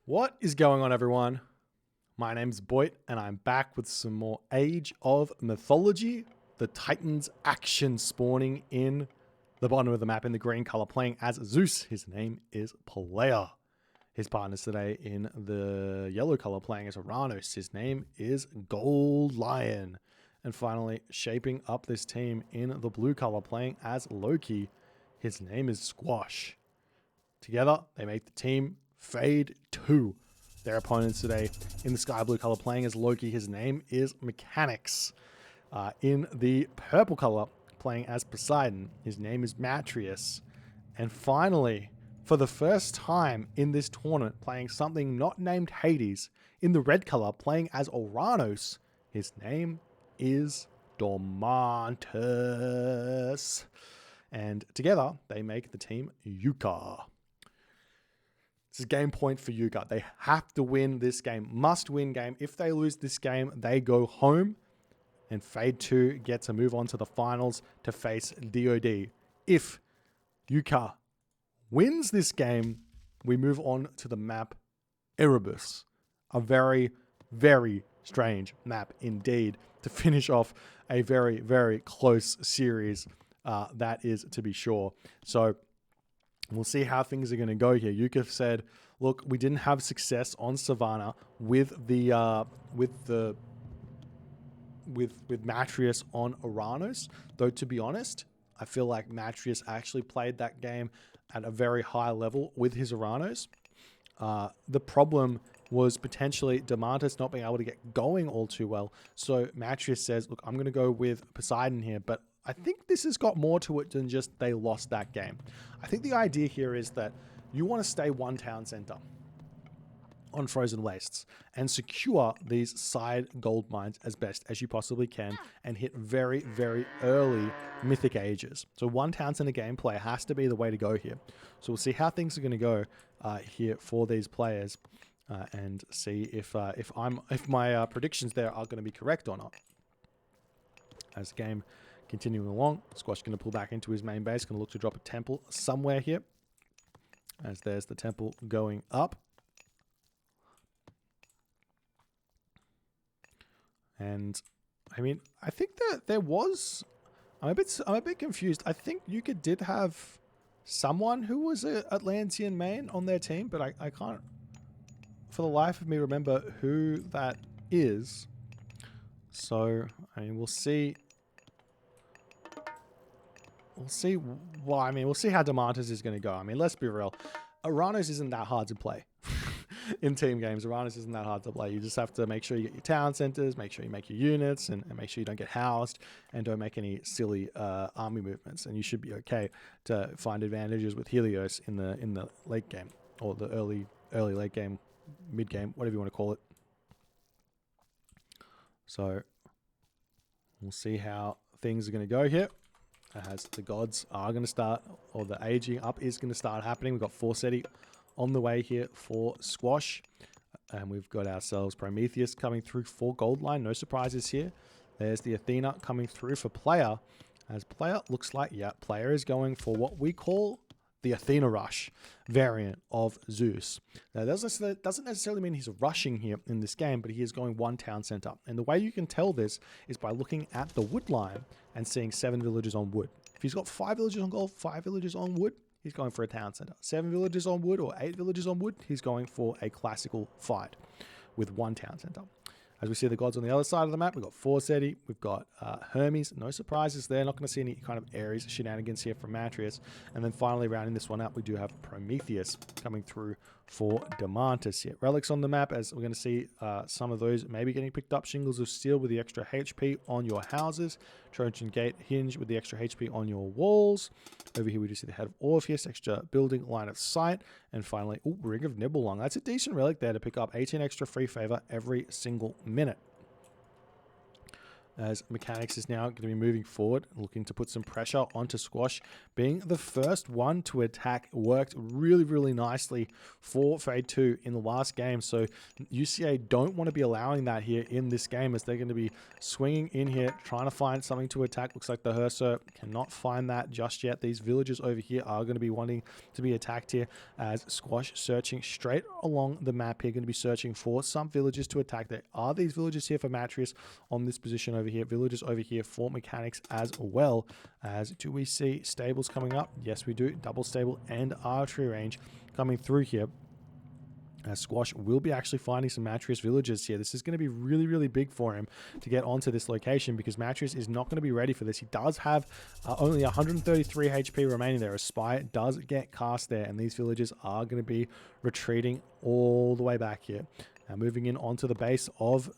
What is going on, everyone? My name's Boit, and I'm back with some more Age of Mythology. The Titans action spawning in the bottom of the map in the green color, playing as Zeus. His name is Player. His partners today in the yellow color, playing as Uranus. His name is Gold Lion. And finally, shaping up this team in the blue color, playing as Loki. His name is Squash. Together, they make the team Fade 2. Their opponents today in the sky blue color, playing as Loki. His name is Mechanics. In the purple color, playing as Poseidon. His name is Matrius. And finally, for the first time in this tournament, playing something not named Hades, in the red color, playing as Uranus. His name is Dormantus. And together, they make the team UCA. This is game point for UCA. They have to win this game. Must win game. If they lose this game, they go home. And Fade 2 gets to move on to the finals to face DOD. If UCA wins this game, we move on to the map Erebus. A very, very strange map indeed to finish off a very, very close series. That is to be sure. So we'll see how things are going to go here. Yuka said, "Look, we didn't have success on Savannah with Matrius on Uranus. Though to be honest, I feel like Matrius actually played that game at a very high level with his Uranus. The problem was potentially Demantis not being able to get going all too well. So Matrius says, look, I'm going to go with Poseidon here, but I think this has got more to it than just they lost that game. I think the idea here is that you want to stay one town center on Frozen Wastes and secure these side gold mines as best as you possibly can and hit very, very early mythic ages. So one town center gameplay has to be the way to go here. So we'll see how things are going to go here for these players and see if my predictions there are going to be correct or not. As the game continuing along, Squash going to pull back into his main base, going to look to drop a temple somewhere here. As there's the temple going up. And I mean, I think that there was, I'm a bit confused. I think Yuka did have someone who was an Atlantean main on their team, but I can't for the life of me remember who that is. So, I mean, we'll see. We'll see why. I mean, we'll see how Demantis is going to go. I mean, let's be real. Uranus isn't that hard to play. In team games, Uranus isn't that hard to play. You just have to make sure you get your town centers, make sure you make your units, and make sure you don't get housed, and don't make any silly army movements. And you should be okay to find advantages with Helios in the late game, or the early late game, mid game, whatever you want to call it. So we'll see how things are going to go here. As the gods are going to start, or the aging up is going to start happening. We've got Forseti on the way here for Squash. And we've got ourselves Prometheus coming through for Goldline. No surprises here. There's the Athena coming through for Player. As Player looks like, yeah, Player is going for what we call the Athena Rush variant of Zeus. Now, that doesn't necessarily mean he's rushing here in this game, but he is going one town center. And the way you can tell this is by looking at the wood line and seeing 7 villages on wood. If he's got 5 villages on gold, 5 villages on wood, he's going for a town center. 7 villages on wood or 8 villages on wood, he's going for a classical fight with one town center. As we see the gods on the other side of the map, we've got Forseti, we've got Hermes. No surprises there. Not going to see any kind of Ares shenanigans here from Matrius. And then finally, rounding this one up, we do have Prometheus coming through for Demantis here. Relics on the map, as we're going to see some of those maybe getting picked up. Shingles of Steel with the extra HP on your houses. Trojan Gate Hinge with the extra HP on your walls. Over here, we do see the Head of Orpheus, extra building line of sight. And finally, Ring of Nibelung. That's a decent relic there to pick up. 18 extra free favor every single minute. as Mechanics is now going to be moving forward, looking to put some pressure onto Squash. Being the first one to attack worked really, really nicely for Fade 2 in the last game. So UCA don't want to be allowing that here in this game, as they're going to be swinging in here, trying to find something to attack. Looks like the Herso cannot find that just yet. These villagers over here are going to be wanting to be attacked here, as Squash searching straight along the map here, going to be searching for some villagers to attack. There are these villagers here for Matrius on this position over here, villagers over here for Mechanics as well. As do we see stables coming up? Yes, we do. Double stable and archery range coming through here. Squash will be actually finding some Matrius villagers here. This is going to be really, really big for him to get onto this location, because Matrius is not going to be ready for this. He does have only 133 HP remaining there. A spy does get cast there, and these villagers are going to be retreating all the way back here. Now moving in onto the base of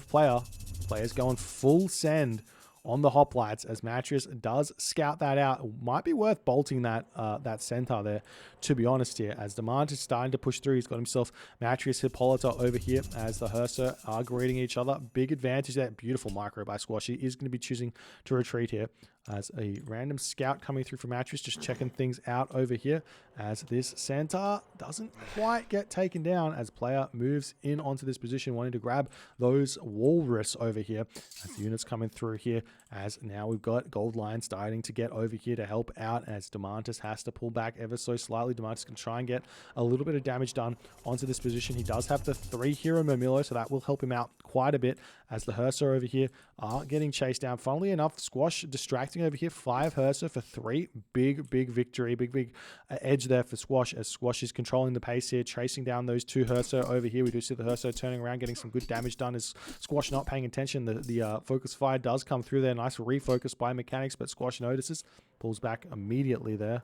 player. Player's going full send on the hoplites, as Matrius does scout that out. Might be worth bolting that centaur there, to be honest here, as Demand is starting to push through. He's got himself Matrius Hippolyta over here, as the Herso are greeting each other. Big advantage there. Beautiful micro by Squash. He is going to be choosing to retreat here, as a random scout coming through from Matrius, just checking things out over here, as this centaur doesn't quite get taken down, as player moves in onto this position, wanting to grab those walrus over here, as the units coming through here, as now we've got Gold Lion starting to get over here to help out, as Demantis has to pull back ever so slightly. Demantis can try and get a little bit of damage done onto this position. He does have the 3 hero Momilo, so that will help him out quite a bit, as the Herso over here are getting chased down. Funnily enough, Squash distracting over here. 5 Herso for 3. Big victory. Big edge there for Squash, as Squash is controlling the pace here, chasing down those 2 Herso over here. We do see the Herso turning around, getting some good damage done, as Squash not paying attention. The focus fire does come through there. Nice refocus by Mechanics, but Squash notices, pulls back immediately there.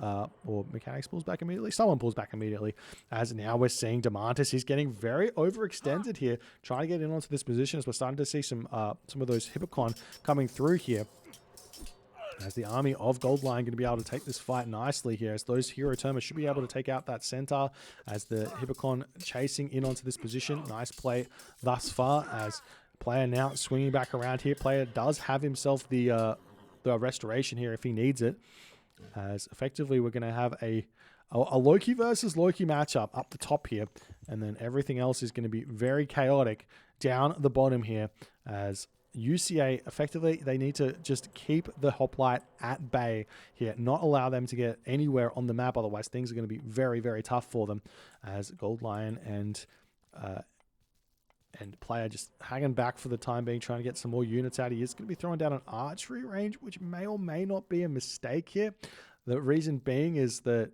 Or Mechanics pulls back immediately. Someone pulls back immediately, as now we're seeing Demantis. He's getting very overextended here, trying to get in onto this position, as we're starting to see some of those Hippocon coming through here, as the army of Gold Lion going to be able to take this fight nicely here, as those hero Terma should be able to take out that centaur, as the Hippocon chasing in onto this position. Nice play thus far, as player now swinging back around here. Player does have himself the restoration here if he needs it, as effectively we're going to have a Loki versus Loki matchup up the top here, and then everything else is going to be very chaotic down the bottom here, as UCA effectively they need to just keep the hoplite at bay here, not allow them to get anywhere on the map, otherwise things are going to be very, very tough for them, as Gold Lion and player just hanging back for the time being, trying to get some more units out. He is going to be throwing down an archery range, which may or may not be a mistake here. The reason being is that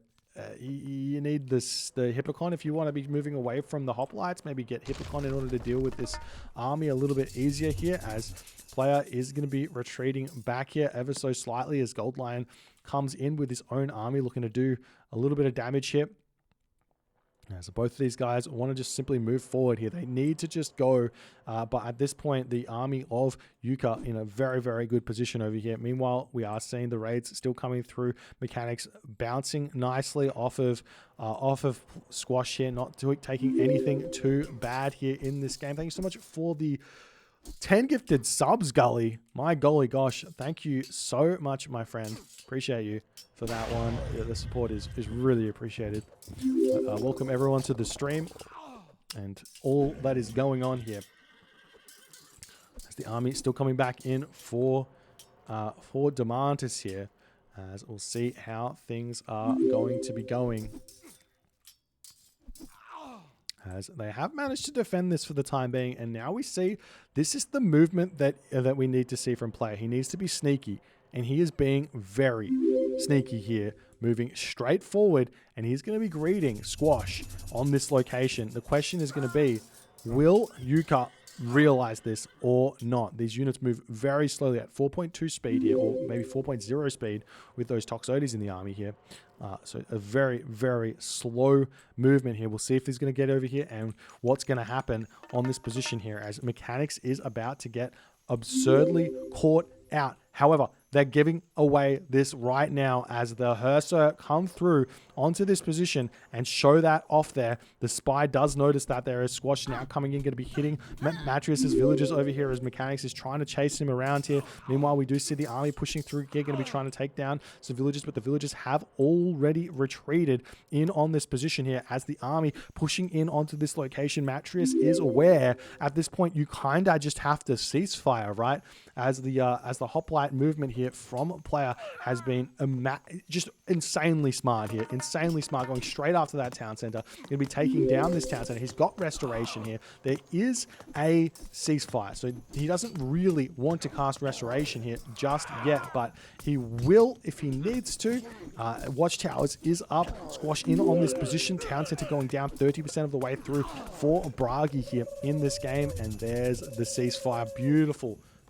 you need the Hippocon if you want to be moving away from the hoplites. Maybe get Hippocon in order to deal with this army a little bit easier here, as player is going to be retreating back here ever so slightly, as Gold Lion comes in with his own army, looking to do a little bit of damage here. So both of these guys want to just simply move forward here. They need to just go, but at this point, the army of UCA in a very, very good position over here. Meanwhile, we are seeing the raids still coming through. Mechanics bouncing nicely off of Squash here, not taking anything too bad here in this game. Thank you so much for the 10 gifted subs, Gully. My golly gosh, thank you so much, my friend. Appreciate you for that one. Yeah, the support is really appreciated. Welcome everyone to the stream and all that is going on here. As the army still coming back in for Demantis here, as we'll see how things are going to be going, as they have managed to defend this for the time being. And now we see this is the movement that we need to see from player. He needs to be sneaky, and he is being very sneaky here, moving straight forward, and he's going to be greeting Squash on this location. The question is going to be, will UCA realize this or not? These units move very slowly at 4.2 speed here, or maybe 4.0 speed with those Toxotes in the army here. So a very, very slow movement here. We'll see if he's going to get over here and what's going to happen on this position here, as Mechanics is about to get absurdly caught out. However, they're giving away this right now as the Herser come through onto this position and show that off there. The spy does notice that there is Squash now coming in, going to be hitting Mattress's villagers over here as Mechanics is trying to chase him around here. Meanwhile, we do see the army pushing through here, going to be trying to take down some villagers, but the villagers have already retreated in on this position here as the army pushing in onto this location. Mattress is aware at this point you kind of just have to ceasefire, right? As the hoplite movement here from player has been just insanely smart here. Insanely smart, going straight after that town center. Going to be taking down this town center. He's got restoration here. There is a ceasefire, so he doesn't really want to cast restoration here just yet, but he will if he needs to. Watchtowers is up. Squash in on this position. Town center going down 30% of the way through for Bragi here in this game, and there's the ceasefire.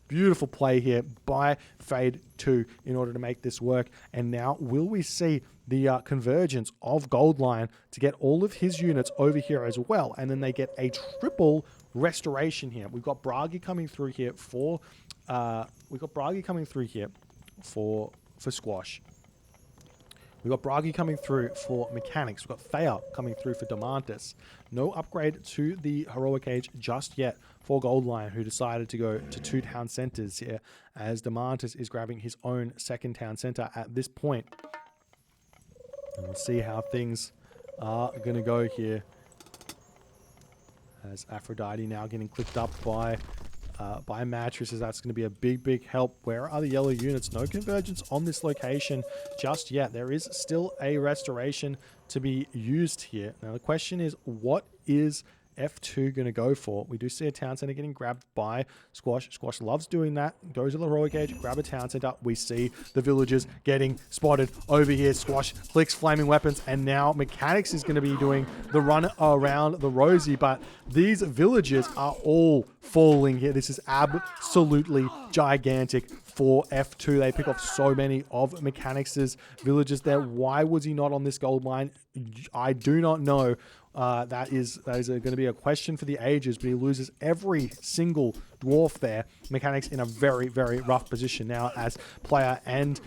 Beautiful play here by Fade 2 in order to make this work. And now will we see the convergence of Goldline to get all of his units over here as well, and then they get a triple restoration here. We've got Bragi coming through here for Squash. We've got Bragi coming through for Mechanics. We've got Thea coming through for Demantis. No upgrade to the Heroic Age just yet for Goldline, who decided to go to 2 town centers here, as Demantis is grabbing his own second town center at this point. And we'll see how things are going to go here, as Aphrodite now getting clicked up by Mattresses. That's going to be a big help. Where are the yellow units? No convergence on this location just yet. There is still a restoration to be used here. Now the question is, what is F2 going to go for? We do see a town center getting grabbed by Squash. Squash loves doing that. Goes to the Heroic Age, grab a town center. We see the villagers getting spotted over here. Squash clicks flaming weapons, and now Mechanics is going to be doing the run around the Rosie, but these villagers are all falling here. This is absolutely gigantic for F2. They pick off so many of Mechanics' villagers there. Why was he not on this gold line? I do not know. That is going to be a question for the ages, but he loses every single dwarf there. Mechanics in a very rough position now, as player and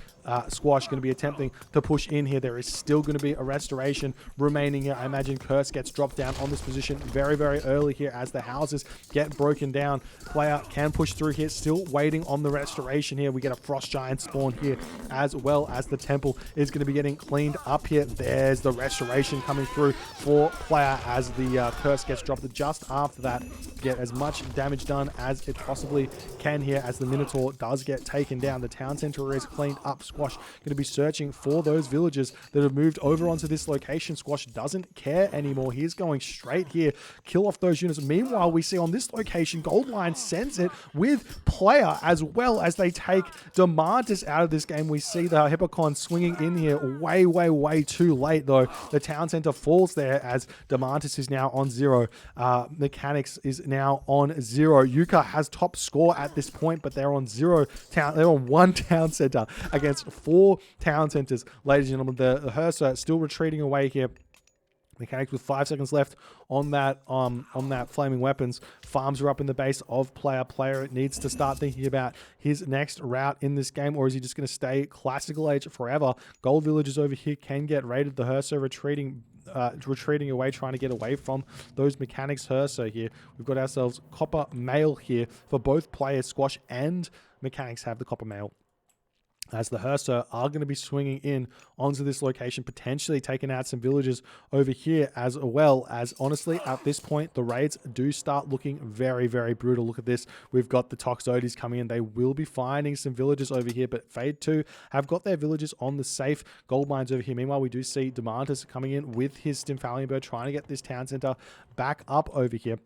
Squash going to be attempting to push in here. There is still going to be a restoration remaining here. I imagine Curse gets dropped down on this position very early here as the houses get broken down. Player can push through here, still waiting on the restoration here. We get a Frost Giant spawn here, as well as the temple is going to be getting cleaned up here. There's the restoration coming through for player as the Curse gets dropped just after that. Get as much damage done as it possibly can here, as the Minotaur does get taken down. The town center is cleaned up. Squash going to be searching for those villagers that have moved over onto this location. Squash doesn't care anymore. He's going straight here, kill off those units. Meanwhile, we see on this location, Goldline sends it with player, as well as they take Demantis out of this game. We see the Hippocon swinging in here way too late, though. The town center falls there as Demantis is now on 0. Mechanics is now on 0. Yuka has top score at this point, but they're on 0 town. They're on 1 town center against 4 town centers. Ladies and gentlemen, the Hersa still retreating away here. Mechanics with 5 seconds left on that flaming weapons. Farms are up in the base of player. Player needs to start thinking about his next route in this game, or is he just going to stay classical age forever? Gold villagers over here can get raided. The Hersa retreating away, trying to get away from those Mechanics Hersa here. We've got ourselves copper mail here for both players. Squash and Mechanics have the copper mail, as the Hersa are going to be swinging in onto this location, potentially taking out some villagers over here, as well as, honestly, at this point, the raids do start looking very brutal. Look at this. We've got the Toxotes coming in. They will be finding some villagers over here, but Fade 2 have got their villagers on the safe gold mines over here. Meanwhile, we do see Demantis coming in with his Stymphalian Bird, trying to get this town center back up over here,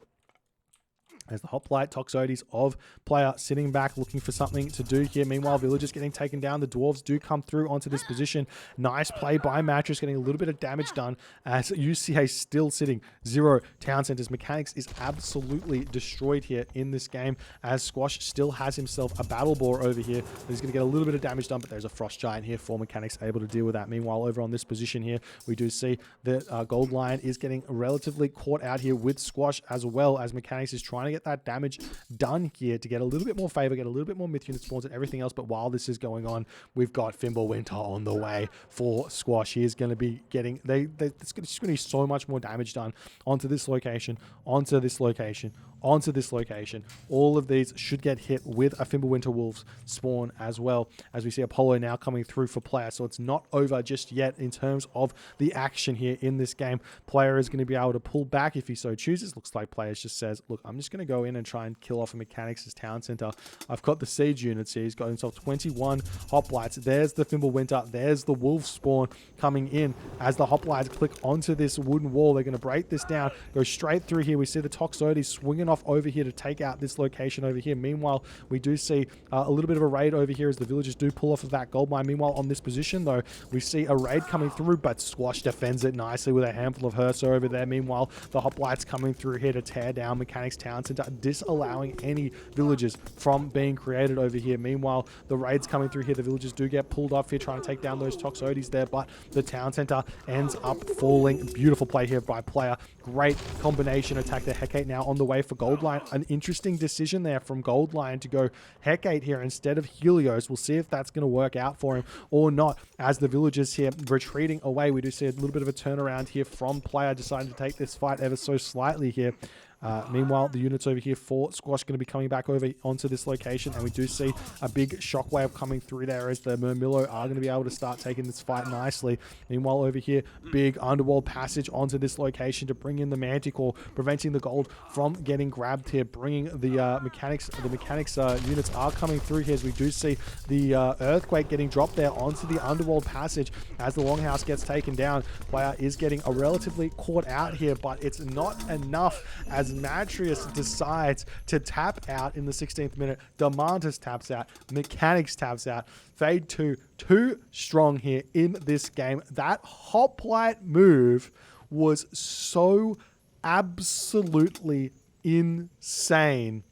as the Hoplite Toxotes of player sitting back looking for something to do here. Meanwhile, villagers getting taken down. The dwarves do come through onto this position. Nice play by Mattress, getting a little bit of damage done, as UCA still sitting 0 town centers. Mechanics is absolutely destroyed here in this game, as Squash still has himself a battle boar over here. He's going to get a little bit of damage done, but there's a Frost Giant here for Mechanics, able to deal with that. Meanwhile, over on this position here, we do see that Gold Lion is getting relatively caught out here with Squash, as well as Mechanics is trying to get get that damage done here to get a little bit more favor, get a little bit more myth unit spawns and everything else. But while this is going on, we've got Fimbulwinter on the way for Squash. He is going to be getting, it's just going to be so much more damage done onto this location, onto this location, onto this location. All of these should get hit with a Fimbulwinter Wolves spawn as well, as we see Apollo now coming through for player. So it's not over just yet in terms of the action here in this game. Player is going to be able to pull back if he so chooses. Looks like player just says, look, I'm just going to go in and try and kill off a Mechanics' town center. I've got the siege units here. He's got himself 21 hoplites. There's the Fimbulwinter. There's the wolf spawn coming in as the hoplites click onto this wooden wall. They're going to break this down, go straight through here. We see the Toxotes swinging off over here to take out this location over here. Meanwhile, we do see a little bit of a raid over here as the villagers do pull off of that gold mine. Meanwhile, on this position though, we see a raid coming through, but Squash defends it nicely with a handful of Hersa over there. Meanwhile, the hoplites coming through here to tear down Mechanics Town Center, disallowing any villagers from being created over here. Meanwhile, the raids coming through here, the villagers do get pulled off here trying to take down those Toxotes there, but the town center ends up falling. Beautiful play here by player. Great combination attack there. Hecate now on the way for Goldline. An interesting decision there from Goldline to go Hecate here instead of Helios. We'll see if that's going to work out for him or not. As the villagers here retreating away, we do see a little bit of a turnaround here from player, deciding to take this fight ever so slightly here. Meanwhile, the units over here for Squash going to be coming back over onto this location, and we do see a big shockwave coming through there as the Murmillo are going to be able to start taking this fight nicely. Meanwhile, over here, big underworld passage onto this location to bring in the Manticore, preventing the gold from getting grabbed here, bringing the mechanics units are coming through here as we do see the earthquake getting dropped there onto the underworld passage as the longhouse gets taken down. Player is getting a relatively caught out here, but it's not enough as Matrius decides to tap out in the 16th minute. Demantis taps out. Mechanics taps out. Fade 2, too strong here in this game. That hoplite move was so absolutely insane.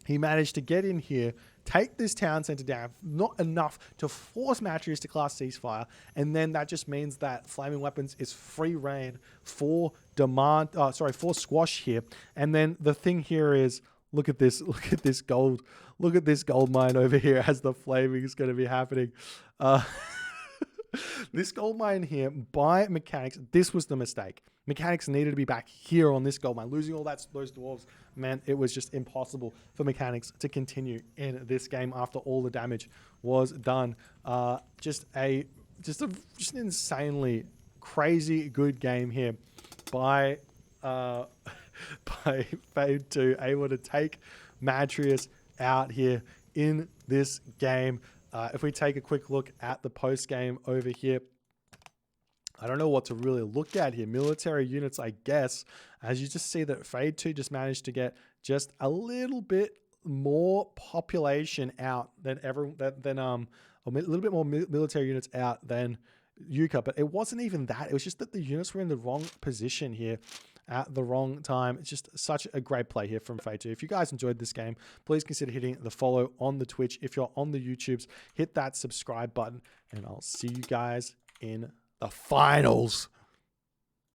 He managed to get in here, take this town center down, not enough to force Matrius to class ceasefire, and then that just means that Flaming Weapons is free reign for for Squash here. And then the thing here is, look at this gold mine over here as the flaming is going to be happening. This gold mine here by Mechanics, this was the mistake. Mechanics needed to be back here on this gold mine. Losing all those dwarves, man, it was just impossible for Mechanics to continue in this game after all the damage was done. Just an insanely crazy good game here by Fade 2, able to take Matrius out here in this game. If we take a quick look at the post game over here, I don't know what to really look at here. Military units, I guess, as you just see that Fade 2 just managed to get just a little bit more population out than a little bit more military units out than UCA, but it wasn't even that. It was just that the units were in the wrong position here at the wrong time. It's just such a great play here from Fade 2. If you guys enjoyed this game, please consider hitting the follow on the Twitch. If you're on the YouTubes, hit that subscribe button, and I'll see you guys in the finals.